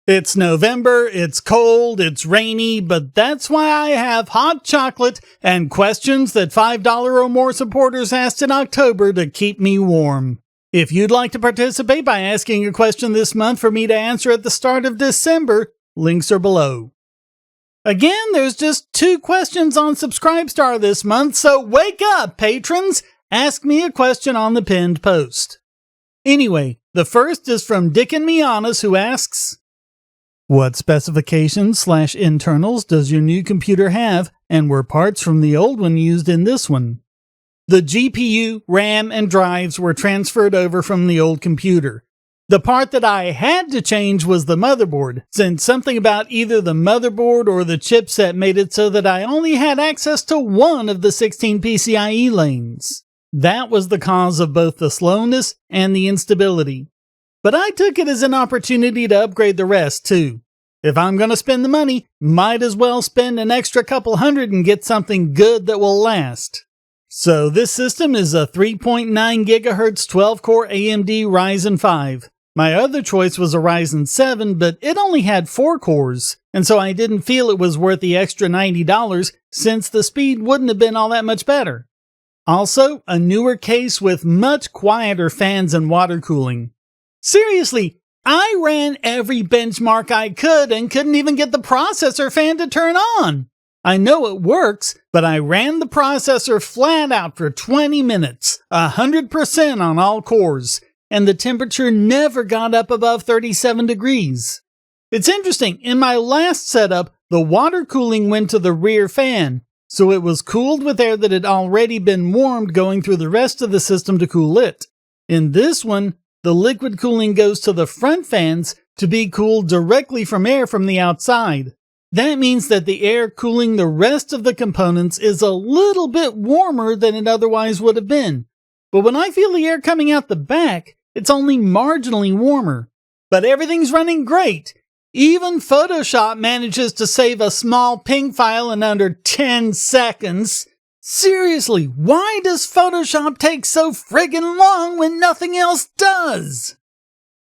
It's November, it's cold, it's rainy, but that's why I have hot chocolate and questions that $5 or more supporters asked in October to keep me warm. If you'd like to participate by asking a question this month for me to answer at the start of December, links are below. Again, there's just 2 questions on Subscribestar this month, so wake up, patrons! Ask me a question on the pinned post. Anyway, the first is from Dickin Myanus, who asks, what specifications/internals does your new computer have, and were parts from the old one used in this one? The GPU, RAM, and drives were transferred over from the old computer. The part that I had to change was the motherboard, since something about either the motherboard or the chipset made it so that I only had access to one of the 16 PCIe lanes. That was the cause of both the slowness and the instability. But I took it as an opportunity to upgrade the rest too. If I'm going to spend the money, might as well spend an extra couple $100 and get something good that will last. So this system is a 3.9 GHz 12-core AMD Ryzen 5. My other choice was a Ryzen 7, but it only had 4 cores, and so I didn't feel it was worth the extra $90 since the speed wouldn't have been all that much better. Also, a newer case with much quieter fans and water cooling. Seriously, I ran every benchmark I could and couldn't even get the processor fan to turn on. I know it works, but I ran the processor flat out for 20 minutes, 100% on all cores, and the temperature never got up above 37 degrees. It's interesting, in my last setup, the water cooling went to the rear fan, so it was cooled with air that had already been warmed going through the rest of the system to cool it. In this one, the liquid cooling goes to the front fans to be cooled directly from air from the outside. That means that the air cooling the rest of the components is a little bit warmer than it otherwise would have been. But when I feel the air coming out the back, it's only marginally warmer. But everything's running great. Even Photoshop manages to save a small ping file in under 10 seconds. Seriously, why does Photoshop take so friggin' long when nothing else does?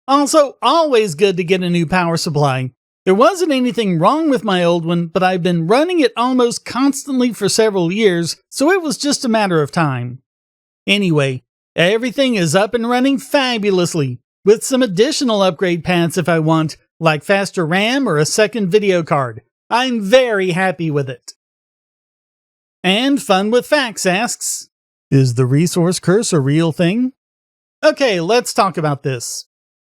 Also, always good to get a new power supply. There wasn't anything wrong with my old one, but I've been running it almost constantly for several years, so it was just a matter of time. Anyway, everything is up and running fabulously, with some additional upgrade paths if I want, like faster RAM or a second video card. I'm very happy with it. And FunwithFacts asks, is the resource curse a real thing? Okay, let's talk about this.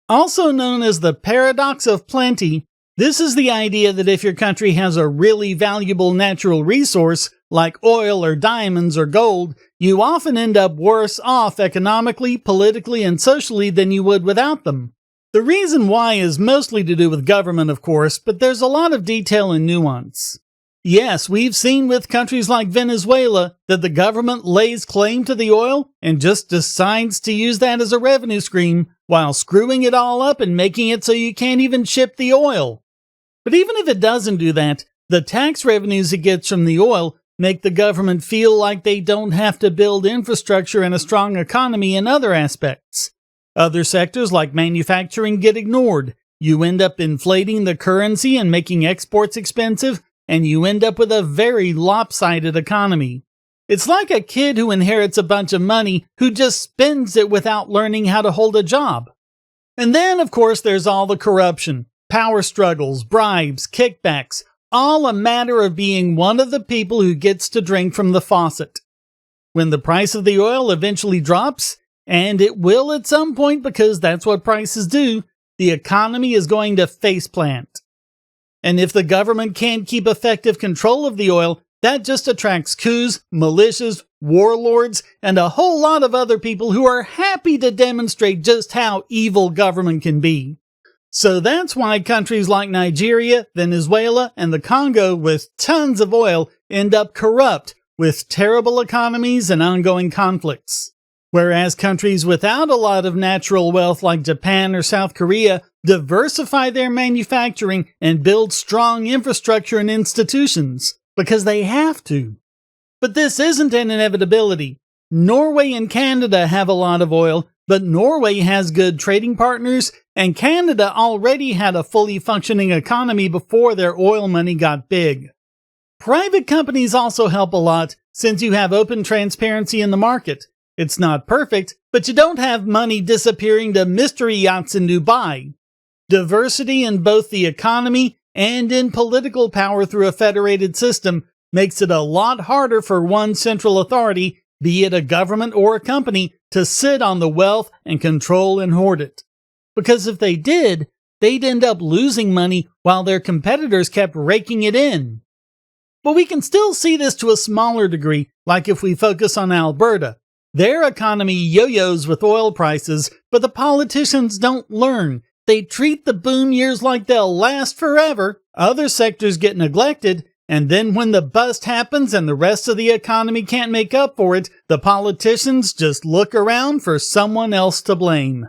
Also known as the paradox of plenty, this is the idea that if your country has a really valuable natural resource, like oil or diamonds or gold, you often end up worse off economically, politically, and socially than you would without them. The reason why is mostly to do with government, of course, but there's a lot of detail and nuance. Yes, we've seen with countries like Venezuela that the government lays claim to the oil and just decides to use that as a revenue stream while screwing it all up and making it so you can't even ship the oil. But even if it doesn't do that, the tax revenues it gets from the oil make the government feel like they don't have to build infrastructure and a strong economy in other aspects. Other sectors like manufacturing get ignored. You end up inflating the currency and making exports expensive, and you end up with a very lopsided economy. It's like a kid who inherits a bunch of money who just spends it without learning how to hold a job. And then, of course, there's all the corruption, power struggles, bribes, kickbacks, all a matter of being one of the people who gets to drink from the faucet. When the price of the oil eventually drops, and it will at some point because that's what prices do, the economy is going to faceplant. And if the government can't keep effective control of the oil, that just attracts coups, militias, warlords, and a whole lot of other people who are happy to demonstrate just how evil government can be. So that's why countries like Nigeria, Venezuela, and the Congo with tons of oil end up corrupt with terrible economies and ongoing conflicts. Whereas countries without a lot of natural wealth like Japan or South Korea diversify their manufacturing and build strong infrastructure and institutions because they have to. But this isn't an inevitability. Norway and Canada have a lot of oil, But Norway has good trading partners, and Canada already had a fully functioning economy before their oil money got big. Private companies also help a lot since you have open transparency in the market. It's not perfect, but you don't have money disappearing to mystery yachts in Dubai. Diversity in both the economy and in political power through a federated system makes it a lot harder for one central authority, be it a government or a company, to sit on the wealth and control and hoard it. Because if they did, they'd end up losing money while their competitors kept raking it in. But we can still see this to a smaller degree, like if we focus on Alberta. Their economy yo-yos with oil prices, but the politicians don't learn. They treat the boom years like they'll last forever, other sectors get neglected, and then when the bust happens and the rest of the economy can't make up for it, the politicians just look around for someone else to blame.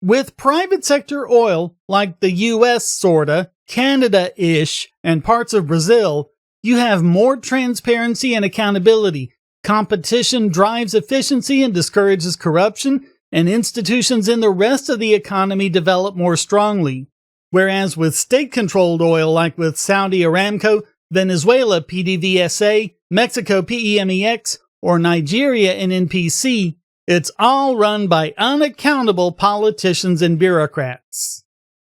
With private sector oil, like the US sorta, Canada-ish, and parts of Brazil, you have more transparency and accountability. Competition drives efficiency and discourages corruption, and institutions in the rest of the economy develop more strongly. Whereas with state-controlled oil like with Saudi Aramco, Venezuela PDVSA, Mexico PEMEX, or Nigeria NNPC, it's all run by unaccountable politicians and bureaucrats.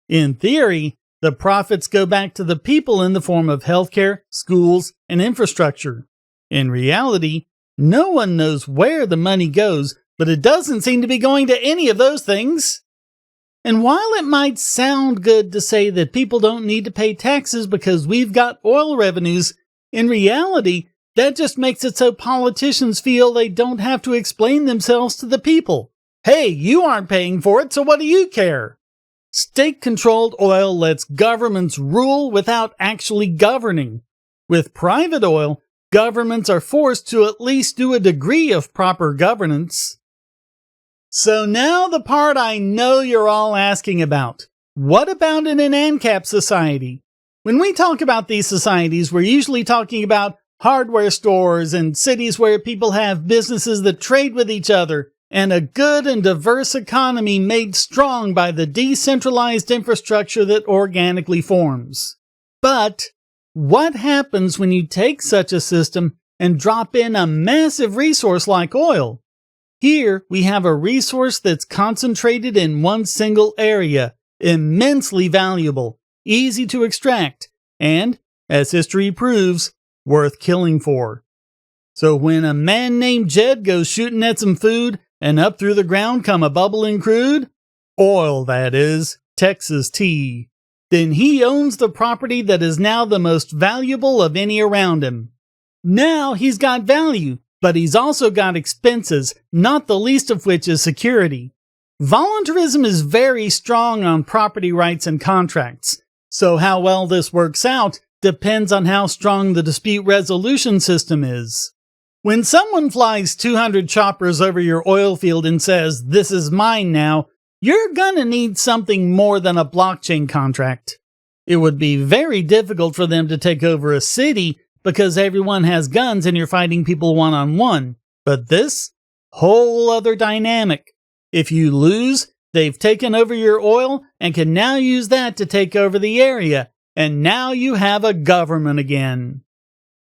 In theory, the profits go back to the people in the form of healthcare, schools, and infrastructure. In reality, no one knows where the money goes, but it doesn't seem to be going to any of those things. And while it might sound good to say that people don't need to pay taxes because we've got oil revenues, in reality, that just makes it so politicians feel they don't have to explain themselves to the people. Hey, you aren't paying for it, so what do you care? State-controlled oil lets governments rule without actually governing. With private oil, governments are forced to at least do a degree of proper governance. So now the part I know you're all asking about. What about in an Ancap society? When we talk about these societies, we're usually talking about hardware stores and cities where people have businesses that trade with each other, and a good and diverse economy made strong by the decentralized infrastructure that organically forms. But what happens when you take such a system and drop in a massive resource like oil? Here, we have a resource that's concentrated in one single area, immensely valuable, easy to extract, and, as history proves, worth killing for. So when a man named Jed goes shooting at some food, and up through the ground come a bubbling crude, oil that is, Texas tea, then he owns the property that is now the most valuable of any around him. Now he's got value, but he's also got expenses, not the least of which is security. Voluntarism is very strong on property rights and contracts, so how well this works out depends on how strong the dispute resolution system is. When someone flies 200 choppers over your oil field and says, "This is mine now," you're gonna need something more than a blockchain contract. It would be very difficult for them to take over a city because everyone has guns and you're fighting people one-on-one. But this? Whole other dynamic. If you lose, they've taken over your oil and can now use that to take over the area. And now you have a government again.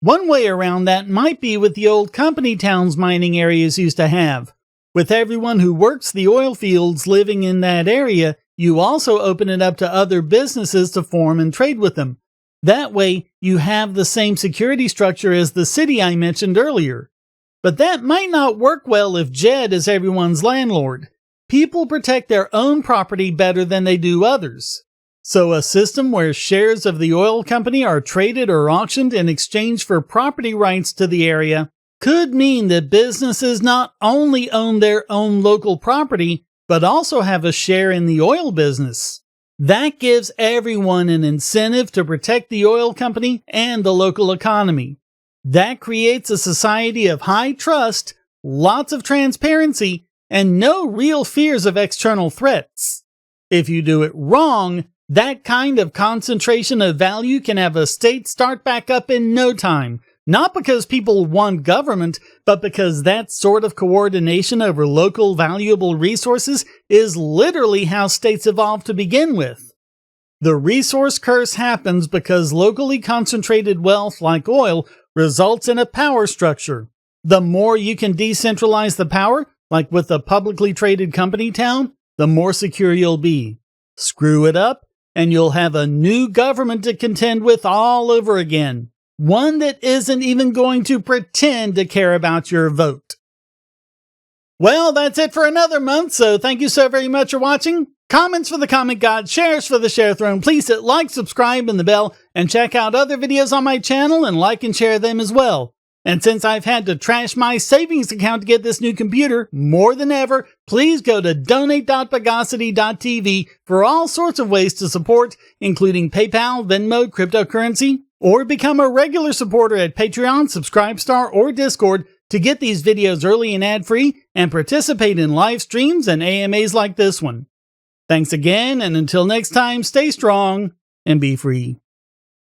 One way around that might be with the old company towns mining areas used to have. With everyone who works the oil fields living in that area, you also open it up to other businesses to form and trade with them. That way, you have the same security structure as the city I mentioned earlier. But that might not work well if Jed is everyone's landlord. People protect their own property better than they do others. So a system where shares of the oil company are traded or auctioned in exchange for property rights to the area could mean that businesses not only own their own local property, but also have a share in the oil business. That gives everyone an incentive to protect the oil company and the local economy. That creates a society of high trust, lots of transparency, and no real fears of external threats. If you do it wrong, that kind of concentration of value can have a state start back up in no time, Not because people want government, but because that sort of coordination over local valuable resources is literally how states evolved to begin with. The resource curse happens because locally concentrated wealth like oil results in a power structure. The more you can decentralize the power, like with a publicly traded company town, the more secure you'll be. Screw it up, and you'll have a new government to contend with all over again. One that isn't even going to pretend to care about your vote. Well, that's it for another month, so thank you so very much for watching. Comments for the comment god, shares for the share throne. Please hit like, subscribe, and the bell, and check out other videos on my channel and like and share them as well. And since I've had to trash my savings account to get this new computer more than ever, please go to donate.bogosity.tv for all sorts of ways to support, including PayPal, Venmo, cryptocurrency, or become a regular supporter at Patreon, Subscribestar, or Discord to get these videos early and ad-free and participate in live streams and AMAs like this one. Thanks again, and until next time, stay strong and be free.